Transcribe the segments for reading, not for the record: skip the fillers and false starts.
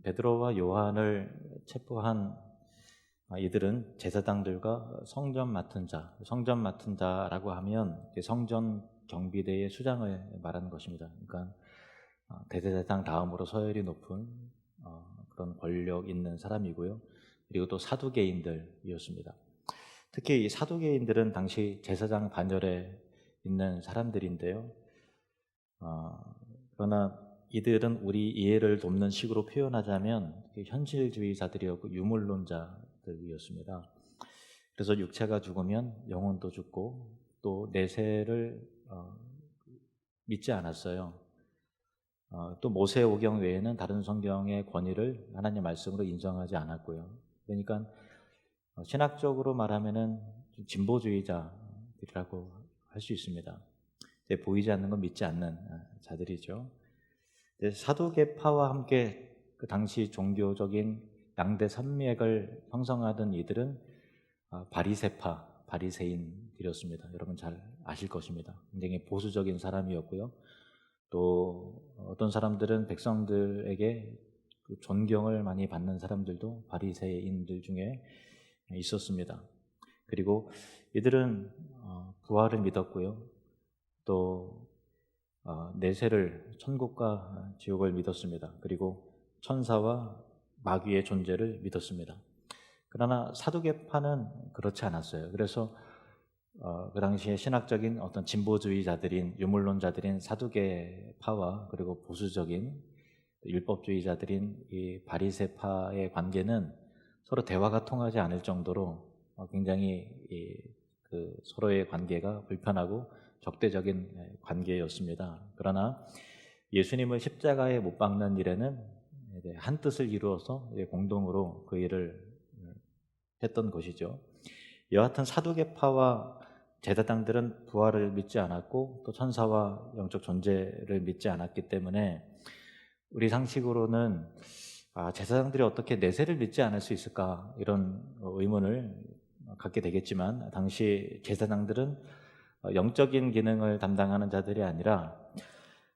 베드로와 요한을 체포한 이들은 제사장들과 성전 맡은 자라고 하면 성전 경비대의 수장을 말하는 것입니다. 그러니까 대제사장 다음으로 서열이 높은 그런 권력 있는 사람이고요. 그리고 또 사두개인들이었습니다. 특히 이 사두개인들은 당시 제사장 반열에 있는 사람들인데요. 그러나 이들은 우리 이해를 돕는 식으로 표현하자면 현실주의자들이었고 유물론자들이었습니다. 그래서 육체가 죽으면 영혼도 죽고 또 내세를 믿지 않았어요. 또 모세오경 외에는 다른 성경의 권위를 하나님 말씀으로 인정하지 않았고요. 그러니까 신학적으로 말하면은 진보주의자들이라고 할 수 있습니다. 보이지 않는 건 믿지 않는 자들이죠. 사두개파와 함께 그 당시 종교적인 양대 산맥을 형성하던 이들은 바리새파, 바리새인들이었습니다. 여러분 잘 아실 것입니다. 굉장히 보수적인 사람이었고요. 또 어떤 사람들은 백성들에게 그 존경을 많이 받는 사람들도 바리새인들 중에 있었습니다. 그리고 이들은 부활을 믿었고요. 또 내세를, 천국과 지옥을 믿었습니다. 그리고 천사와 마귀의 존재를 믿었습니다. 그러나 사두개파는 그렇지 않았어요. 그래서 그 당시에 신학적인 어떤 진보주의자들인 유물론자들인 사두개파와 그리고 보수적인 율법주의자들인 이 바리새파의 관계는 서로 대화가 통하지 않을 정도로 굉장히 그 서로의 관계가 불편하고 적대적인 관계였습니다. 그러나 예수님을 십자가에 못 박는 일에는 한 뜻을 이루어서 공동으로 그 일을 했던 것이죠. 여하튼 사두개파와 제사장들은 부활을 믿지 않았고 또 천사와 영적 존재를 믿지 않았기 때문에 우리 상식으로는 제사장들이 어떻게 내세를 믿지 않을 수 있을까 이런 의문을 갖게 되겠지만 당시 제사장들은 영적인 기능을 담당하는 자들이 아니라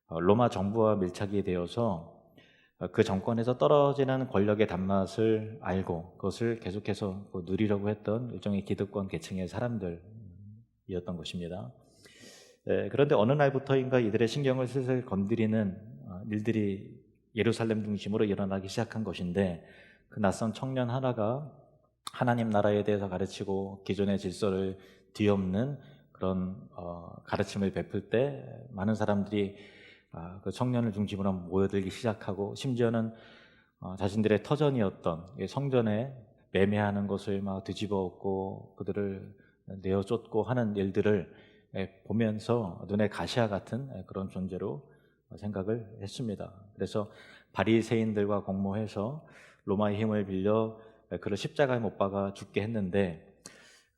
로마 정부와 밀착이 되어서 그 정권에서 떨어지는 권력의 단맛을 알고 그것을 계속해서 누리려고 했던 일종의 기득권 계층의 사람들이었던 것입니다. 그런데 어느 날부터인가 이들의 신경을 슬슬 건드리는 일들이 예루살렘 중심으로 일어나기 시작한 것인데 그 낯선 청년 하나가 하나님 나라에 대해서 가르치고 기존의 질서를 뒤엎는 그런 가르침을 베풀 때 많은 사람들이 그 청년을 중심으로 모여들기 시작하고 심지어는 자신들의 터전이었던 성전에 매매하는 것을 막 뒤집어 엎고 그들을 내어 쫓고 하는 일들을 보면서 눈에 가시와 같은 그런 존재로 생각을 했습니다. 그래서 바리새인들과 공모해서 로마의 힘을 빌려 그를 십자가에 못 박아 죽게 했는데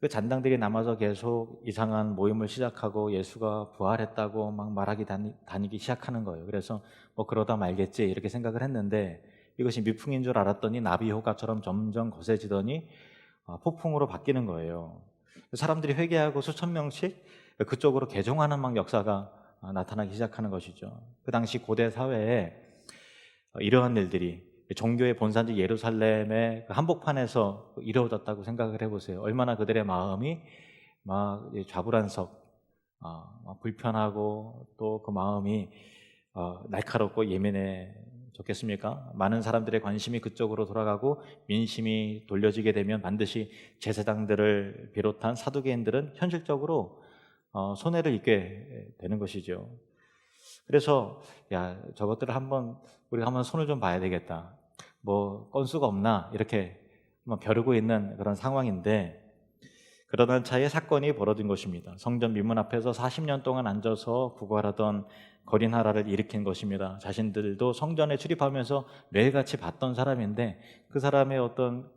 그 잔당들이 남아서 계속 이상한 모임을 시작하고 예수가 부활했다고 막 말하기 다니기 시작하는 거예요. 그래서 뭐 그러다 말겠지 이렇게 생각을 했는데 이것이 미풍인 줄 알았더니 나비 효과처럼 점점 거세지더니 폭풍으로 바뀌는 거예요. 사람들이 회개하고 수천 명씩 그쪽으로 개종하는 막 역사가 나타나기 시작하는 것이죠. 그 당시 고대 사회에 이러한 일들이 종교의 본산지 예루살렘의 그 한복판에서 이루어졌다고 생각을 해보세요. 얼마나 그들의 마음이 막 좌불안석, 불편하고 또 그 마음이 날카롭고 예민해졌겠습니까? 많은 사람들의 관심이 그쪽으로 돌아가고 민심이 돌려지게 되면 반드시 제사장들을 비롯한 사두개인들은 현실적으로 손해를 입게 되는 것이죠. 그래서 저것들을 우리가 한번 손을 좀 봐야 되겠다. 뭐 건수가 없나 이렇게 벼르고 있는 그런 상황인데 그러던 차에 사건이 벌어진 것입니다. 성전 미문 앞에서 40년 동안 앉아서 구걸하던 거린하라를 일으킨 것입니다. 자신들도 성전에 출입하면서 매일같이 봤던 사람인데 그 사람의 어떤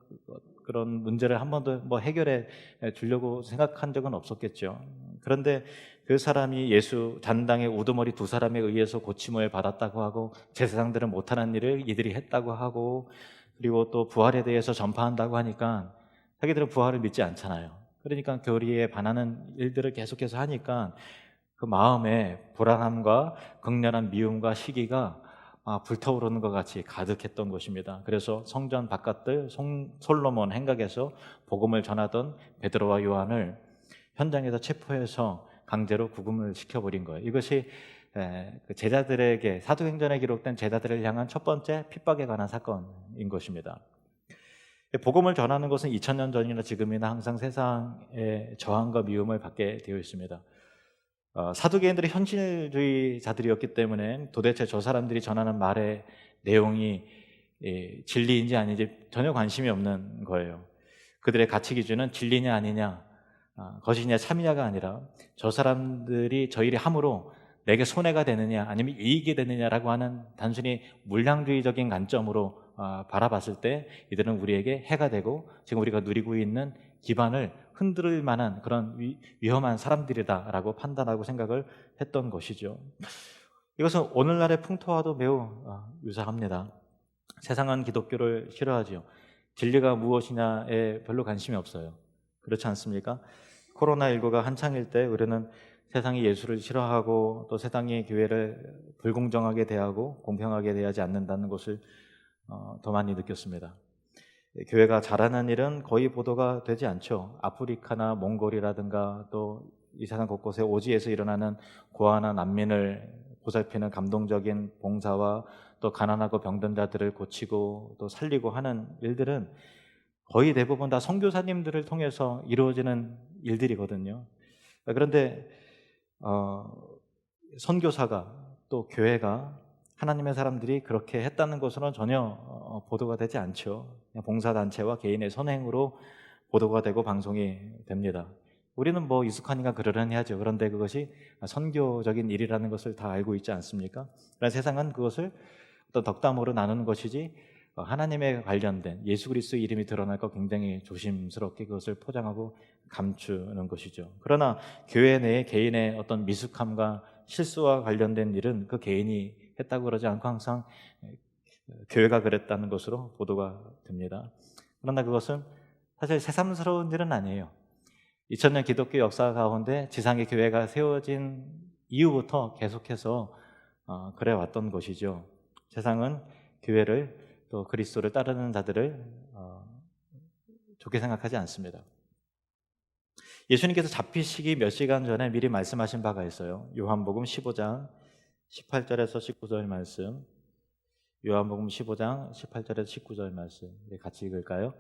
그런 문제를 한 번도 해결해 주려고 생각한 적은 없었겠죠. 그런데 그 사람이 예수 잔당의 우두머리 두 사람에 의해서 고침을 받았다고 하고 제사장들은 못하는 일을 이들이 했다고 하고 그리고 또 부활에 대해서 전파한다고 하니까 자기들은 부활을 믿지 않잖아요. 그러니까 교리에 반하는 일들을 계속해서 하니까 그 마음에 불안함과 극렬한 미움과 시기가 불타오르는 것 같이 가득했던 것입니다. 그래서 성전 바깥들 솔로몬 행각에서 복음을 전하던 베드로와 요한을 현장에서 체포해서 강제로 구금을 시켜버린 거예요. 이것이 그 제자들에게, 사도행전에 기록된 제자들을 향한 첫 번째 핍박에 관한 사건인 것입니다. 복음을 전하는 것은 2000년 전이나 지금이나 항상 세상의 저항과 미움을 받게 되어 있습니다. 사두개인들이 현실주의자들이었기 때문에 도대체 저 사람들이 전하는 말의 내용이 진리인지 아닌지 전혀 관심이 없는 거예요. 그들의 가치 기준은 진리냐 아니냐, 것이냐 참이냐가 아니라 저 사람들이 저 일이 함으로 내게 손해가 되느냐 아니면 이익이 되느냐라고 하는 단순히 물량주의적인 관점으로 바라봤을 때 이들은 우리에게 해가 되고 지금 우리가 누리고 있는 기반을 흔들 만한 그런 위험한 사람들이다라고 판단하고 생각을 했던 것이죠. 이것은 오늘날의 풍토와도 매우 유사합니다. 세상은 기독교를 싫어하지요. 진리가 무엇이냐에 별로 관심이 없어요. 그렇지 않습니까? 코로나19가 한창일 때 우리는 세상이 예수를 싫어하고 또 세상이 교회를 불공정하게 대하고 공평하게 대하지 않는다는 것을 더 많이 느꼈습니다. 교회가 잘하는 일은 거의 보도가 되지 않죠. 아프리카나 몽골이라든가 또 이 세상 곳곳에 오지에서 일어나는 고아나 난민을 보살피는 감동적인 봉사와 또 가난하고 병든 자들을 고치고 또 살리고 하는 일들은 거의 대부분 다 선교사님들을 통해서 이루어지는 일들이거든요. 그런데 선교사가 또 교회가 하나님의 사람들이 그렇게 했다는 것으로는 전혀 보도가 되지 않죠. 그냥 봉사단체와 개인의 선행으로 보도가 되고 방송이 됩니다. 우리는 뭐 익숙하니까 그러려니 하죠. 그런데 그것이 선교적인 일이라는 것을 다 알고 있지 않습니까? 그러나 세상은 그것을 어떤 덕담으로 나누는 것이지 하나님에 관련된 예수 그리스도의 이름이 드러날 것 굉장히 조심스럽게 그것을 포장하고 감추는 것이죠. 그러나 교회 내에 개인의 어떤 미숙함과 실수와 관련된 일은 그 개인이 했다고 그러지 않고 항상 교회가 그랬다는 것으로 보도가 됩니다. 그러나 그것은 사실 새삼스러운 일은 아니에요. 2000년 기독교 역사 가운데 지상의 교회가 세워진 이후부터 계속해서 그래 왔던 것이죠. 세상은 교회를 또 그리스도를 따르는 자들을 좋게 생각하지 않습니다. 예수님께서 잡히시기 몇 시간 전에 미리 말씀하신 바가 있어요. 요한복음 15장 18절에서 19절 말씀, 요한복음 15장 18절에서 19절 말씀 같이 읽을까요?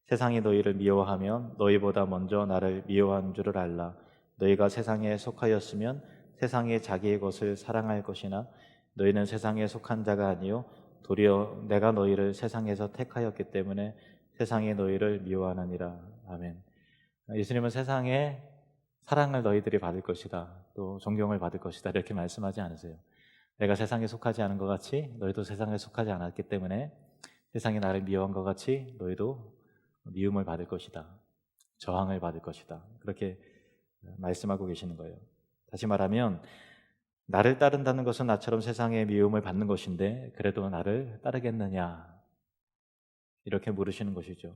세상이 너희를 미워하면 너희보다 먼저 나를 미워한 줄을 알라. 너희가 세상에 속하였으면 세상이 자기의 것을 사랑할 것이나 너희는 세상에 속한 자가 아니요 도리어 내가 너희를 세상에서 택하였기 때문에 세상이 너희를 미워하느니라. 아멘. 예수님은 세상에 사랑을 너희들이 받을 것이다, 또 존경을 받을 것이다 이렇게 말씀하지 않으세요. 내가 세상에 속하지 않은 것 같이 너희도 세상에 속하지 않았기 때문에 세상이 나를 미워한 것 같이 너희도 미움을 받을 것이다, 저항을 받을 것이다, 그렇게 말씀하고 계시는 거예요. 다시 말하면 나를 따른다는 것은 나처럼 세상의 미움을 받는 것인데 그래도 나를 따르겠느냐 이렇게 물으시는 것이죠.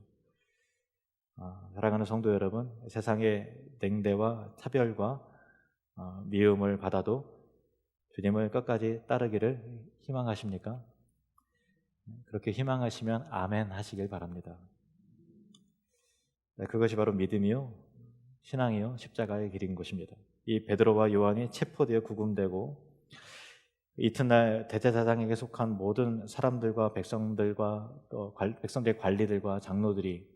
사랑하는 성도 여러분, 세상의 냉대와 차별과 미움을 받아도 주님을 끝까지 따르기를 희망하십니까? 그렇게 희망하시면 아멘 하시길 바랍니다. 그것이 바로 믿음이요, 신앙이요, 십자가의 길인 것입니다. 이 베드로와 요한이 체포되어 구금되고 이튿날 대제사장에게 속한 모든 사람들과 백성들과 또 백성들의 관리들과 장로들이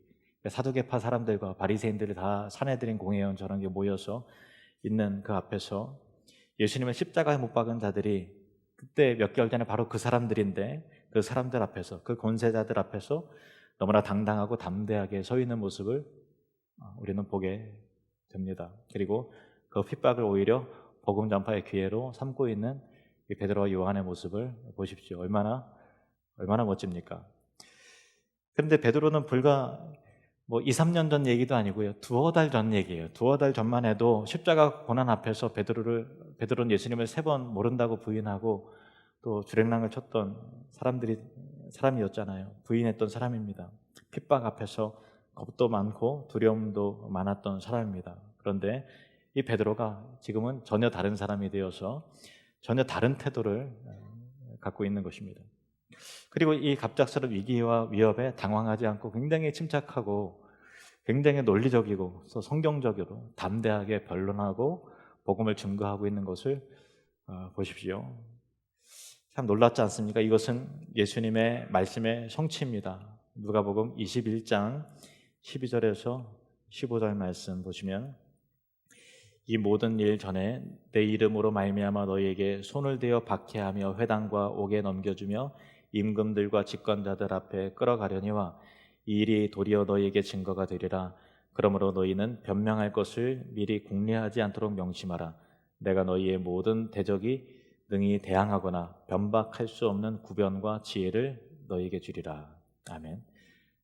사두개파 사람들과 바리새인들이 다 사내들인 공회원처럼 모여서 있는 그 앞에서 예수님을 십자가에 못 박은 자들이 그때 몇 개월 전에 바로 그 사람들인데 그 사람들 앞에서, 그 권세자들 앞에서 너무나 당당하고 담대하게 서 있는 모습을 우리는 보게 됩니다. 그리고 그 핍박을 오히려 복음 전파의 기회로 삼고 있는 이 베드로와 요한의 모습을 보십시오. 얼마나 멋집니까? 그런데 베드로는 불과 2, 3년 전 얘기도 아니고요. 두어 달 전 얘기예요. 두어 달 전만 해도 십자가 고난 앞에서 베드로는 예수님을 3번 모른다고 부인하고 또 주랭랑을 쳤던 사람이었잖아요. 부인했던 사람입니다. 핍박 앞에서 겁도 많고 두려움도 많았던 사람입니다. 그런데 이 베드로가 지금은 전혀 다른 사람이 되어서 전혀 다른 태도를 갖고 있는 것입니다. 그리고 이 갑작스러운 위기와 위협에 당황하지 않고 굉장히 침착하고 굉장히 논리적이고 성경적으로 담대하게 변론하고 복음을 증거하고 있는 것을 보십시오. 참 놀랍지 않습니까? 이것은 예수님의 말씀의 성취입니다. 누가복음 21장 12절에서 15절 말씀 보시면, 이 모든 일 전에 내 이름으로 말미암아 너희에게 손을 대어 박해하며 회당과 옥에 넘겨주며 임금들과 집권자들 앞에 끌어가려니와 이 일이 도리어 너희에게 증거가 되리라. 그러므로 너희는 변명할 것을 미리 궁리하지 않도록 명심하라. 내가 너희의 모든 대적이 능히 대항하거나 변박할 수 없는 구변과 지혜를 너희에게 주리라. 아멘.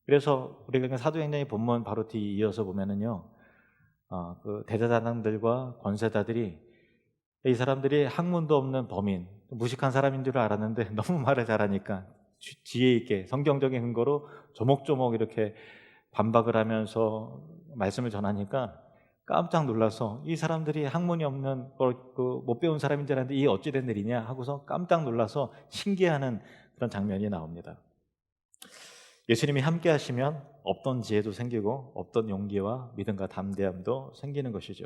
그래서 우리가 사도행전의 본문 바로 뒤 이어서 보면은요, 그 대제사장들과 권세자들이 이 사람들이 학문도 없는 범인, 무식한 사람인 줄 알았는데 너무 말을 잘하니까 지혜 있게 성경적인 근거로 조목조목 이렇게 반박을 하면서 말씀을 전하니까 깜짝 놀라서, 이 사람들이 학문이 없는 못 배운 사람인 줄 알았는데 이게 어찌 된 일이냐 하고서 깜짝 놀라서 신기해하는 그런 장면이 나옵니다. 예수님이 함께 하시면 없던 지혜도 생기고 없던 용기와 믿음과 담대함도 생기는 것이죠.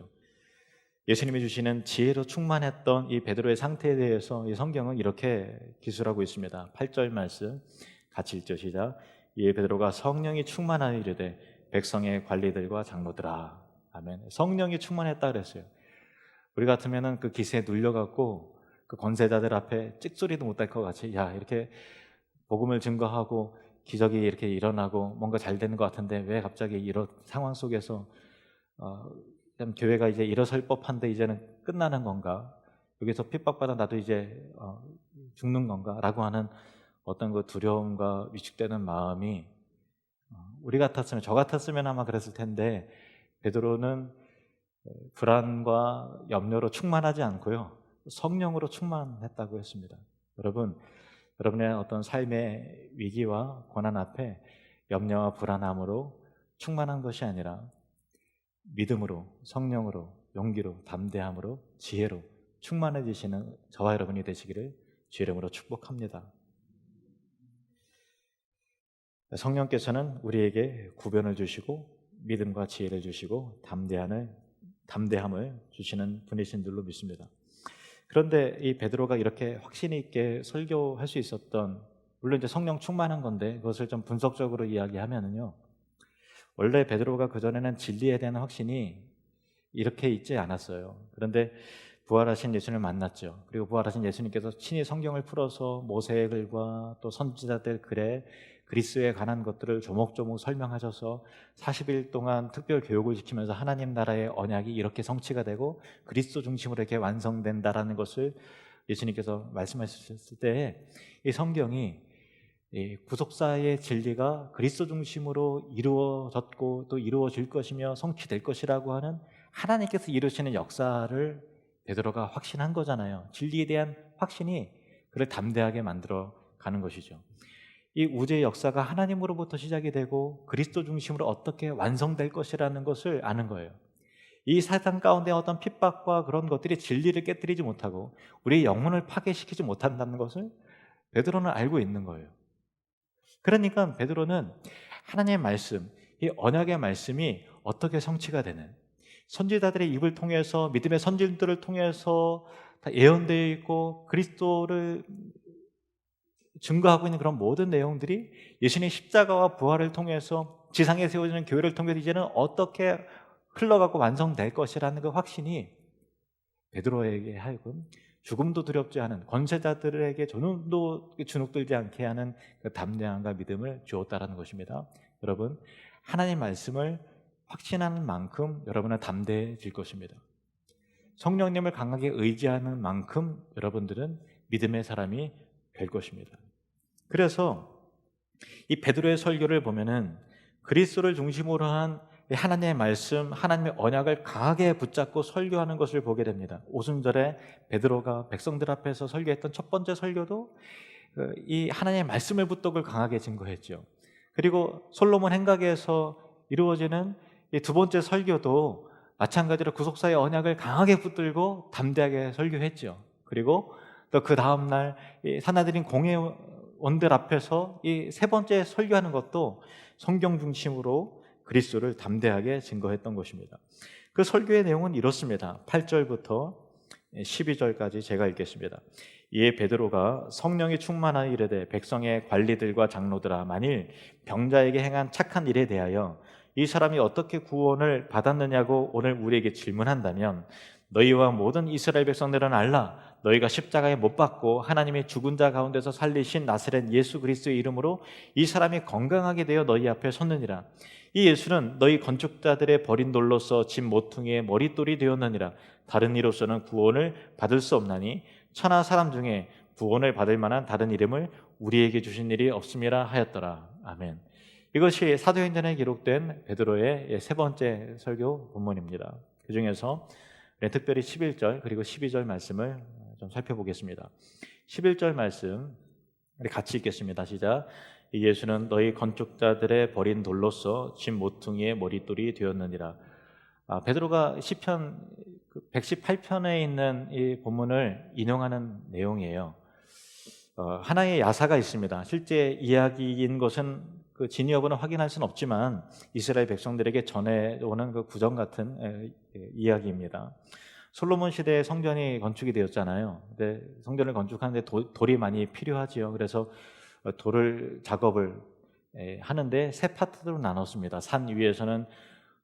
예수님이 주시는 지혜로 충만했던 이 베드로의 상태에 대해서 이 성경은 이렇게 기술하고 있습니다. 8절 말씀 같이 읽죠. 시작. 이에 베드로가 성령이 충만하여 이르되 백성의 관리들과 장로들아. 아멘. 성령이 충만했다 그랬어요. 우리 같으면은 그 기세에 눌려갖고 그 권세자들 앞에 찍소리도 못할 것 같이, 야, 이렇게 복음을 증거하고 기적이 이렇게 일어나고 뭔가 잘 되는 것 같은데 왜 갑자기 이런 상황 속에서 교회가 이제 일어설 법한데 이제는 끝나는 건가? 여기서 핍박받아 나도 이제 죽는 건가? 라고 하는 어떤 그 두려움과 위축되는 마음이, 우리 같았으면, 저 같았으면 아마 그랬을 텐데, 베드로는 불안과 염려로 충만하지 않고요, 성령으로 충만했다고 했습니다. 여러분의 어떤 삶의 위기와 고난 앞에 염려와 불안함으로 충만한 것이 아니라 믿음으로, 성령으로, 용기로, 담대함으로, 지혜로 충만해지시는 저와 여러분이 되시기를 주의 이름으로 축복합니다. 성령께서는 우리에게 구변을 주시고 믿음과 지혜를 주시고 담대함을 주시는 분이신 줄로 믿습니다. 그런데 이 베드로가 이렇게 확신 있게 설교할 수 있었던, 물론 이제 성령 충만한 건데 그것을 좀 분석적으로 이야기하면은요, 원래 베드로가 그전에는 진리에 대한 확신이 이렇게 있지 않았어요. 그런데 부활하신 예수님을 만났죠. 그리고 부활하신 예수님께서 친히 성경을 풀어서 모세의 글과 또 선지자들 글에 그리스도에 관한 것들을 조목조목 설명하셔서 40일 동안 특별 교육을 시키면서 하나님 나라의 언약이 이렇게 성취가 되고 그리스도 중심으로 이렇게 완성된다라는 것을 예수님께서 말씀하셨을 때, 이 성경이 이 구속사의 진리가 그리스도 중심으로 이루어졌고 또 이루어질 것이며 성취될 것이라고 하는 하나님께서 이루시는 역사를 베드로가 확신한 거잖아요. 진리에 대한 확신이 그를 담대하게 만들어 가는 것이죠. 이 우주의 역사가 하나님으로부터 시작이 되고 그리스도 중심으로 어떻게 완성될 것이라는 것을 아는 거예요. 이 사탄 가운데 어떤 핍박과 그런 것들이 진리를 깨뜨리지 못하고 우리의 영혼을 파괴시키지 못한다는 것을 베드로는 알고 있는 거예요. 그러니까 베드로는 하나님의 말씀, 이 언약의 말씀이 어떻게 성취가 되는, 선지자들의 입을 통해서, 믿음의 선진들을 통해서 다 예언되어 있고 그리스도를 증거하고 있는 그런 모든 내용들이 예수님의 십자가와 부활을 통해서 지상에 세워지는 교회를 통해서 이제는 어떻게 흘러가고 완성될 것이라는 그 확신이 베드로에게 하여금 죽음도 두렵지 않은, 권세자들에게 조금도 주눅들지 않게 하는 그 담대함과 믿음을 주었다라는 것입니다. 여러분, 하나님의 말씀을 확신하는 만큼 여러분은 담대해질 것입니다. 성령님을 강하게 의지하는 만큼 여러분들은 믿음의 사람이 될 것입니다. 그래서 이 베드로의 설교를 보면은 그리스도를 중심으로 한 하나님의 말씀, 하나님의 언약을 강하게 붙잡고 설교하는 것을 보게 됩니다. 오순절에 베드로가 백성들 앞에서 설교했던 첫 번째 설교도 이 하나님의 말씀을 붙들고 강하게 증거했죠. 그리고 솔로몬 행각에서 이루어지는 이 두 번째 설교도 마찬가지로 구속사의 언약을 강하게 붙들고 담대하게 설교했죠. 그리고 또 그 다음날 산하들인 공회원들 앞에서 이 세 번째 설교하는 것도 성경 중심으로 그리스도를 담대하게 증거했던 것입니다. 그 설교의 내용은 이렇습니다. 8절부터 12절까지 제가 읽겠습니다. 이에 베드로가 성령이 충만하여 이르되 백성의 관리들과 장로들아, 만일 병자에게 행한 착한 일에 대하여 이 사람이 어떻게 구원을 받았느냐고 오늘 우리에게 질문한다면 너희와 모든 이스라엘 백성들은 알라. 너희가 십자가에 못 박고 하나님의 죽은 자 가운데서 살리신 나사렛 예수 그리스도의 이름으로 이 사람이 건강하게 되어 너희 앞에 섰느니라. 이 예수는 너희 건축자들의 버린 돌로서 집 모퉁이의 머릿돌이 되었느니라. 다른 이로서는 구원을 받을 수 없나니 천하 사람 중에 구원을 받을 만한 다른 이름을 우리에게 주신 일이 없음이라 하였더라. 아멘. 이것이 사도행전에 기록된 베드로의 세 번째 설교 본문입니다. 그 중에서 특별히 11절 그리고 12절 말씀을 좀 살펴보겠습니다. 11절 말씀 우리 같이 읽겠습니다. 시작. 이 예수는 너희 건축자들의 버린 돌로서 집 모퉁이의 머릿돌이 되었느니라. 베드로가 시편 118편에 있는 이 본문을 인용하는 내용이에요. 하나의 야사가 있습니다. 실제 이야기인 것은 그 진위 여부는 확인할 수는 없지만 이스라엘 백성들에게 전해오는 그 구전 같은 이야기입니다. 솔로몬 시대에 성전이 건축이 되었잖아요. 근데 성전을 건축하는데 돌이 많이 필요하지요. 그래서 돌을 작업을 하는데 세 파트로 나눴습니다. 산 위에서는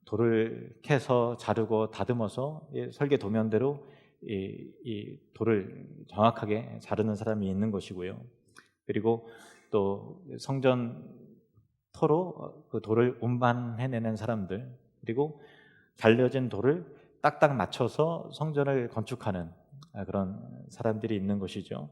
돌을 캐서 자르고 다듬어서 설계 도면대로 이 돌을 정확하게 자르는 사람이 있는 것이고요. 그리고 또 성전 터로 그 돌을 운반해내는 사람들, 그리고 잘려진 돌을 딱딱 맞춰서 성전을 건축하는 그런 사람들이 있는 것이죠.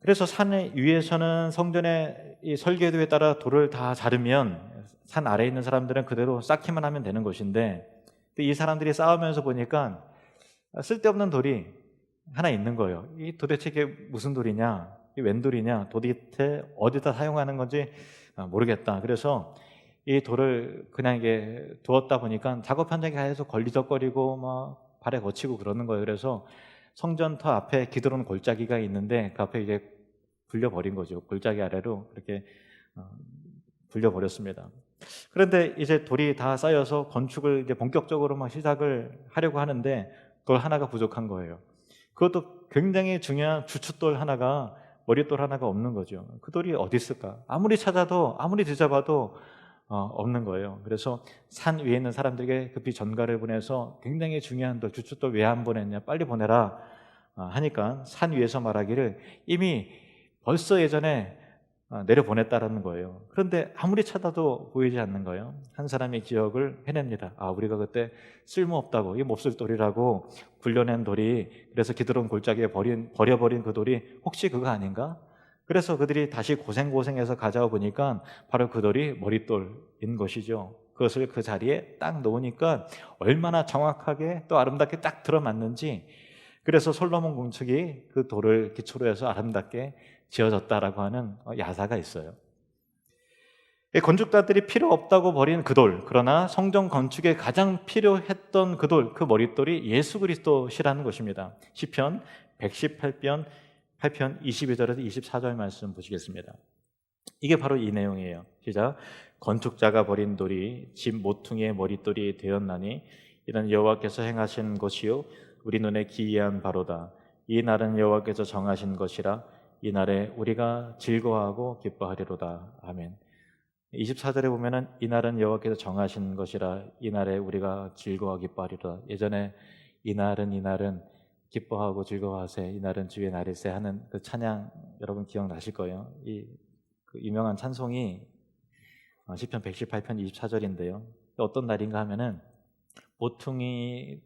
그래서 산 위에서는 성전의 이 설계도에 따라 돌을 다 자르면 산 아래에 있는 사람들은 그대로 쌓기만 하면 되는 것인데, 이 사람들이 싸우면서 보니까 쓸데없는 돌이 하나 있는 거예요. 이 도대체 이게 무슨 돌이냐, 이 웬 돌이냐, 도대체 어디다 사용하는 건지 모르겠다. 그래서 이 돌을 그냥 이게 두었다 보니까 작업 현장에 가서 걸리적거리고 막 발에 거치고 그러는 거예요. 그래서 성전터 앞에 기드론 골짜기가 있는데 그 앞에 이제 굴려버린 거죠. 골짜기 아래로 그렇게 굴려버렸습니다. 그런데 이제 돌이 다 쌓여서 건축을 이제 본격적으로 막 시작을 하려고 하는데 돌 하나가 부족한 거예요. 그것도 굉장히 중요한 주춧돌 하나가, 머릿돌 하나가 없는 거죠. 그 돌이 어디 있을까? 아무리 찾아도, 아무리 뒤져봐도 없는 거예요. 그래서 산 위에 있는 사람들에게 급히 전가를 보내서 굉장히 중요한 돌, 주춧돌 왜 안 보냈냐, 빨리 보내라 하니까 산 위에서 말하기를 이미 벌써 예전에 내려보냈다라는 거예요. 그런데 아무리 찾아도 보이지 않는 거예요. 한 사람이 기억을 해냅니다. 우리가 그때 쓸모없다고, 이게 몹쓸 돌이라고 굴려낸 돌이, 그래서 기드론 골짜기에 버려버린 그 돌이 혹시 그거 아닌가? 그래서 그들이 다시 고생해서 가져와 보니까 바로 그 돌이 머릿돌인 것이죠. 그것을 그 자리에 딱 놓으니까 얼마나 정확하게 또 아름답게 딱 들어맞는지, 그래서 솔로몬 건축이 그 돌을 기초로 해서 아름답게 지어졌다라고 하는 야사가 있어요. 건축자들이 필요 없다고 버린 그 돌, 그러나 성전 건축에 가장 필요했던 그 돌, 그 머릿돌이 예수 그리스도시라는 것입니다. 시편 118편 22절에서 24절 말씀 보시겠습니다. 이게 바로 이 내용이에요. 시작. 건축자가 버린 돌이 집 모퉁이의 머릿돌이 되었나니 이는 여호와께서 행하신 것이요 우리 눈에 기이한 바로다. 이 날은 여호와께서 정하신 것이라 이 날에 우리가 즐거워하고 기뻐하리로다. 아멘. 24절에 보면은 이 날은 여호와께서 정하신 것이라 이 날에 우리가 즐거워하고 기뻐하리로다. 예전에 이 날은 기뻐하고 즐거워하세, 이 날은 주의 날일세 하는 그 찬양 여러분 기억나실 거예요. 그 유명한 찬송이 시편 118편 24절인데요. 어떤 날인가 하면은 모퉁이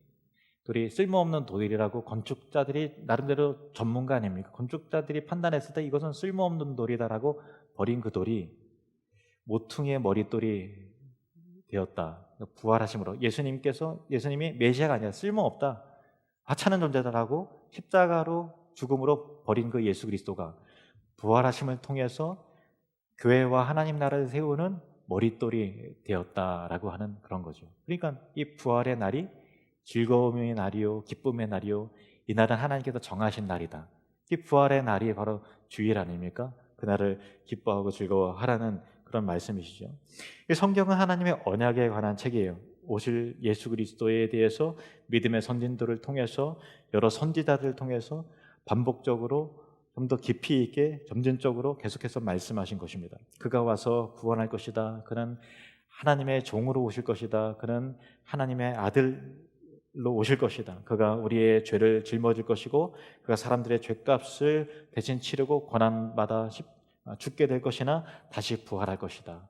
돌이 쓸모없는 돌이라고 건축자들이 나름대로 전문가 아닙니까? 건축자들이 판단했을 때 이것은 쓸모없는 돌이다라고 버린 그 돌이 모퉁이의 머릿돌이 되었다. 부활하심으로 예수님이 메시아가 아니라 쓸모없다, 하찮은 존재다라고 십자가로 죽음으로 버린 그 예수 그리스도가 부활하심을 통해서 교회와 하나님 나라를 세우는 머릿돌이 되었다라고 하는 그런 거죠. 그러니까 이 부활의 날이 즐거움의 날이요 기쁨의 날이요 이날은 하나님께서 정하신 날이다. 이 부활의 날이 바로 주일 아닙니까? 그날을 기뻐하고 즐거워하라는 그런 말씀이시죠. 이 성경은 하나님의 언약에 관한 책이에요. 오실 예수 그리스도에 대해서 믿음의 선진들을 통해서, 여러 선지자들을 통해서 반복적으로 좀 더 깊이 있게 점진적으로 계속해서 말씀하신 것입니다. 그가 와서 구원할 것이다. 그는 하나님의 종으로 오실 것이다. 그는 하나님의 아들로 오실 것이다. 그가 우리의 죄를 짊어질 것이고, 그가 사람들의 죄값을 대신 치르고 고난받아 죽게 될 것이나 다시 부활할 것이다.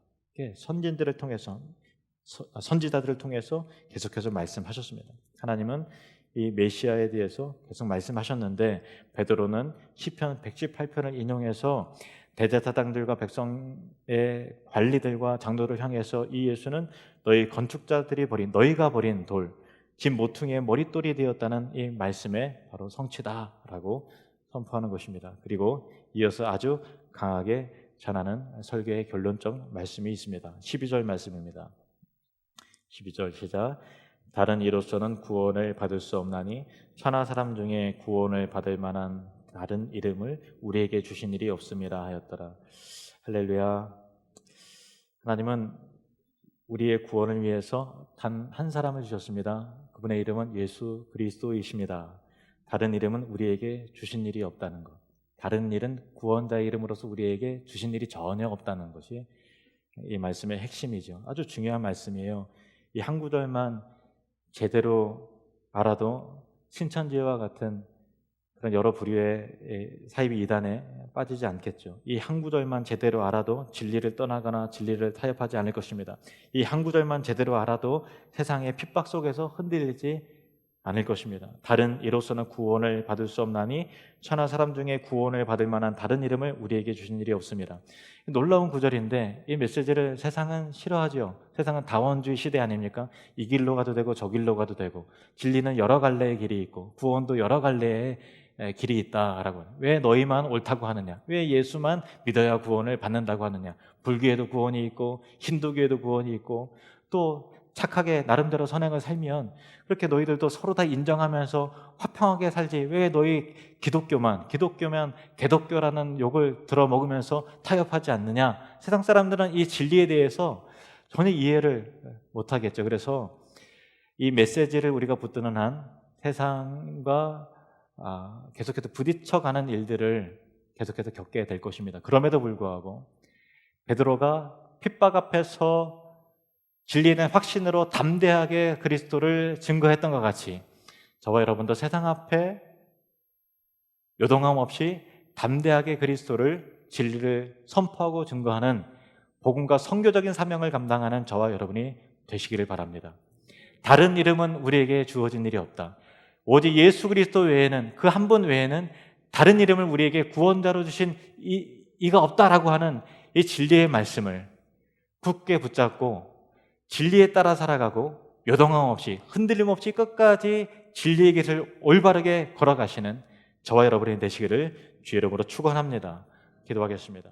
선진들을 통해서, 선지자들을 통해서 계속해서 말씀하셨습니다. 하나님은 이 메시아에 대해서 계속 말씀하셨는데, 베드로는 시편 118편을 인용해서 대제사장들과 백성의 관리들과 장로를 향해서 이 예수는 너희 건축자들이 버린, 너희가 버린 돌, 집 모퉁이의 머릿돌이 되었다는 이 말씀의 바로 성취다라고 선포하는 것입니다. 그리고 이어서 아주 강하게 전하는 설교의 결론적 말씀이 있습니다. 12절 말씀입니다. 12절 시작. 다른 이로서는 구원을 받을 수 없나니 천하 사람 중에 구원을 받을 만한 다른 이름을 우리에게 주신 일이 없음이라 하였더라. 할렐루야. 하나님은 우리의 구원을 위해서 단 한 사람을 주셨습니다. 그분의 이름은 예수 그리스도이십니다. 다른 이름은 우리에게 주신 일이 없다는 것, 다른 일은 구원자의 이름으로서 우리에게 주신 일이 전혀 없다는 것이 이 말씀의 핵심이죠. 아주 중요한 말씀이에요. 이 한 구절만 제대로 알아도 신천지와 같은 그런 여러 부류의 사이비 이단에 빠지지 않겠죠. 이 한 구절만 제대로 알아도 진리를 떠나거나 진리를 타협하지 않을 것입니다. 이 한 구절만 제대로 알아도 세상의 핍박 속에서 흔들리지 않을 것입니다. 다른 이로서는 구원을 받을 수 없나니 천하 사람 중에 구원을 받을 만한 다른 이름을 우리에게 주신 일이 없습니다. 놀라운 구절인데 이 메시지를 세상은 싫어하죠. 세상은 다원주의 시대 아닙니까? 이 길로 가도 되고 저 길로 가도 되고, 진리는 여러 갈래의 길이 있고 구원도 여러 갈래의 길이 있다라고. 왜 너희만 옳다고 하느냐? 왜 예수만 믿어야 구원을 받는다고 하느냐? 불교에도 구원이 있고 힌두교에도 구원이 있고, 또 착하게 나름대로 선행을 살면 그렇게 너희들도 서로 다 인정하면서 화평하게 살지, 왜 너희 기독교면 개독교라는 욕을 들어먹으면서 타협하지 않느냐? 세상 사람들은 이 진리에 대해서 전혀 이해를 못하겠죠. 그래서 이 메시지를 우리가 붙드는 한 세상과 계속해서 부딪혀가는 일들을 계속해서 겪게 될 것입니다. 그럼에도 불구하고 베드로가 핍박 앞에서 진리의 확신으로 담대하게 그리스도를 증거했던 것 같이, 저와 여러분도 세상 앞에 요동함 없이 담대하게 그리스도를, 진리를 선포하고 증거하는 복음과 선교적인 사명을 감당하는 저와 여러분이 되시기를 바랍니다. 다른 이름은 우리에게 주어진 일이 없다. 오직 예수 그리스도 외에는, 그 한 분 외에는 다른 이름을 우리에게 구원자로 주신 이가 없다라고 하는 이 진리의 말씀을 굳게 붙잡고 진리에 따라 살아가고, 요동함 없이 흔들림 없이 끝까지 진리의 길을 올바르게 걸어가시는 저와 여러분이 되시기를 주의 이름으로 축원합니다. 기도하겠습니다.